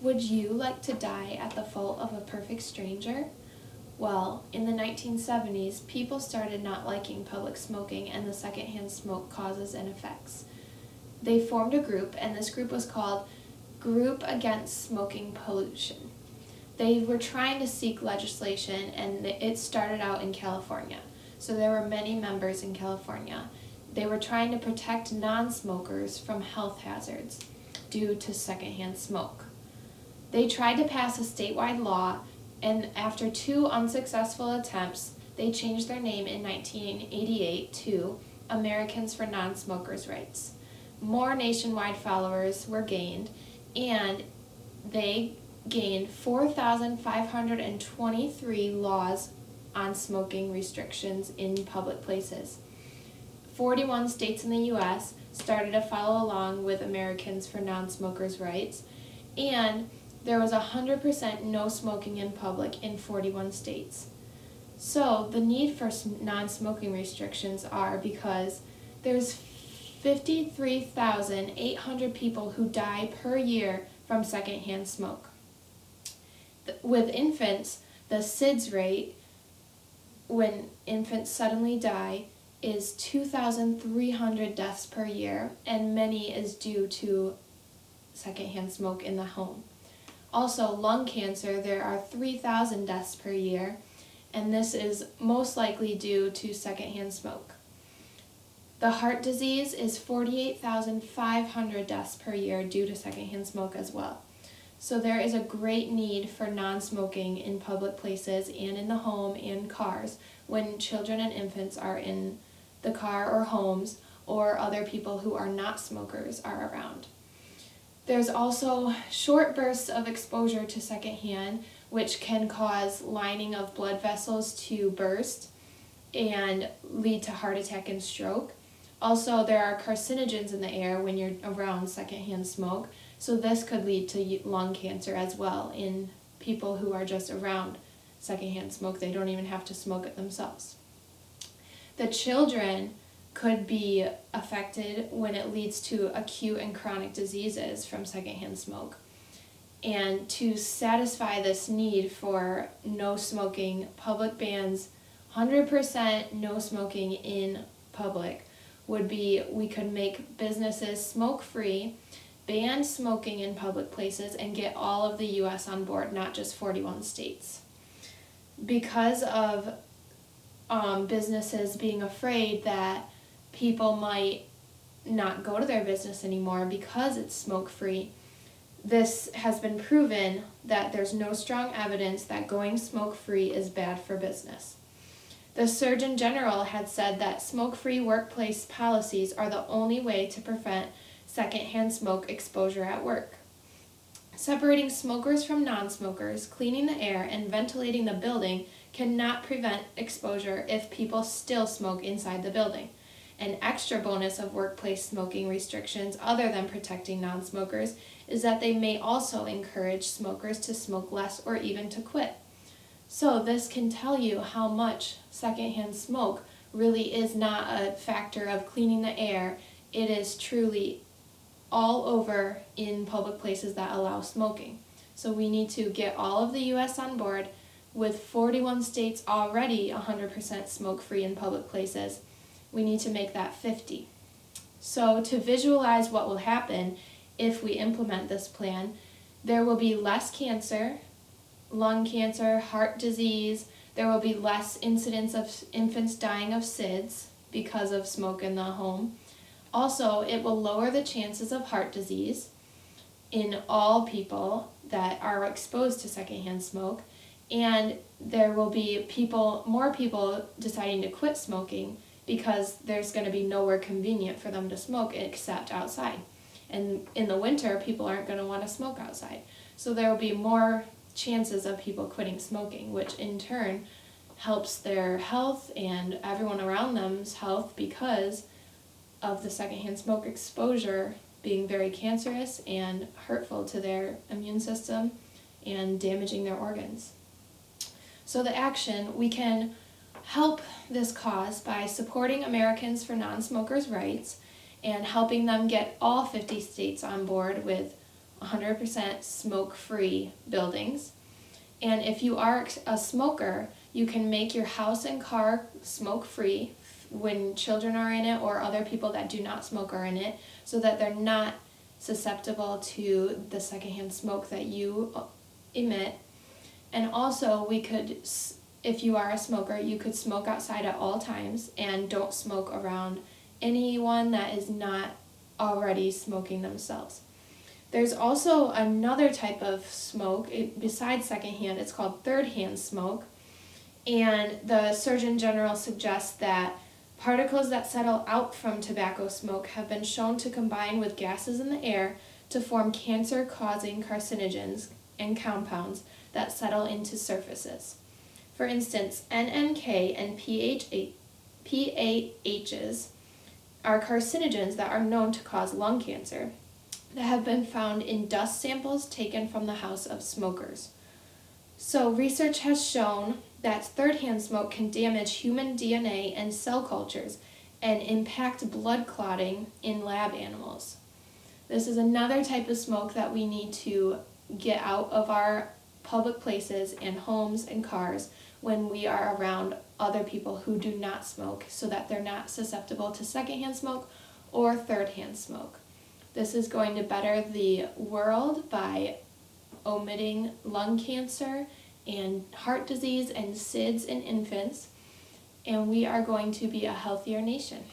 Would you like to die at the fault of a perfect stranger? Well, in the 1970s, people started not liking public smoking and the secondhand smoke causes and effects. They formed a group, and this group was called Group Against Smoking Pollution. They were trying to seek legislation, and it started out in California. So there were many members in California. They were trying to protect non-smokers from health hazards due to secondhand smoke. They tried to pass a statewide law, and after 2 unsuccessful attempts, they changed their name in 1988 to Americans for Non-Smokers' Rights. More nationwide followers were gained, and they gained 4,523 laws on smoking restrictions in public places. 41 states in the U.S. started to follow along with Americans for Non-Smokers' Rights, and there was 100% no smoking in public in 41 states. So the need for non-smoking restrictions are because there's 53,800 people who die per year from secondhand smoke. With infants, the SIDS rate, when infants suddenly die, is 2,300 deaths per year, and many is due to secondhand smoke in the home. Also, lung cancer, there are 3,000 deaths per year, and this is most likely due to secondhand smoke. The heart disease is 48,500 deaths per year due to secondhand smoke as well. So there is a great need for non-smoking in public places and in the home and cars when children and infants are in the car or homes, or other people who are not smokers are around. There's also short bursts of exposure to secondhand, which can cause lining of blood vessels to burst and lead to heart attack and stroke. Also, there are carcinogens in the air when you're around secondhand smoke, so this could lead to lung cancer as well in people who are just around secondhand smoke. They don't even have to smoke it themselves. The children could be affected when it leads to acute and chronic diseases from secondhand smoke. And to satisfy this need for no smoking, public bans, 100% no smoking in public would be, we could make businesses smoke-free, ban smoking in public places, and get all of the U.S. on board, not just 41 states. Because of businesses being afraid that people might not go to their business anymore because it's smoke-free, this has been proven that there's no strong evidence that going smoke-free is bad for business. The Surgeon General had said that smoke-free workplace policies are the only way to prevent secondhand smoke exposure at work. Separating smokers from non-smokers, cleaning the air, and ventilating the building cannot prevent exposure if people still smoke inside the building. An extra bonus of workplace smoking restrictions, other than protecting non-smokers, is that they may also encourage smokers to smoke less or even to quit. So this can tell you how much secondhand smoke really is not a factor of cleaning the air. It is truly all over in public places that allow smoking. So we need to get all of the U.S. on board. With 41 states already 100% smoke-free in public places, we need to make that 50. So to visualize what will happen if we implement this plan, there will be less cancer, lung cancer, heart disease. There will be less incidence of infants dying of SIDS because of smoke in the home. Also, it will lower the chances of heart disease in all people that are exposed to secondhand smoke, and there will be more people deciding to quit smoking because there's going to be nowhere convenient for them to smoke except outside. And in the winter, people aren't going to want to smoke outside. So there will be more chances of people quitting smoking, which in turn helps their health and everyone around them's health because of the secondhand smoke exposure being very cancerous and hurtful to their immune system and damaging their organs. So the action, we can help this cause by supporting Americans for Non-Smokers' Rights and helping them get all 50 states on board with 100% smoke-free buildings. And if you are a smoker, you can make your house and car smoke-free when children are in it or other people that do not smoke are in it, so that they're not susceptible to the secondhand smoke that you emit. And also, if you are a smoker, you could smoke outside at all times and don't smoke around anyone that is not already smoking themselves. There's also another type of smoke besides secondhand. It's called third-hand smoke, and the Surgeon General suggests that particles that settle out from tobacco smoke have been shown to combine with gases in the air to form cancer-causing carcinogens and compounds that settle into surfaces. For instance, NNK and PAHs are carcinogens that are known to cause lung cancer that have been found in dust samples taken from the house of smokers. So research has shown that third-hand smoke can damage human DNA and cell cultures and impact blood clotting in lab animals. This is another type of smoke that we need to get out of our public places and homes and cars when we are around other people who do not smoke, so that they're not susceptible to secondhand smoke or third-hand smoke. This is going to better the world by omitting lung cancer and heart disease and SIDS in infants, and we are going to be a healthier nation.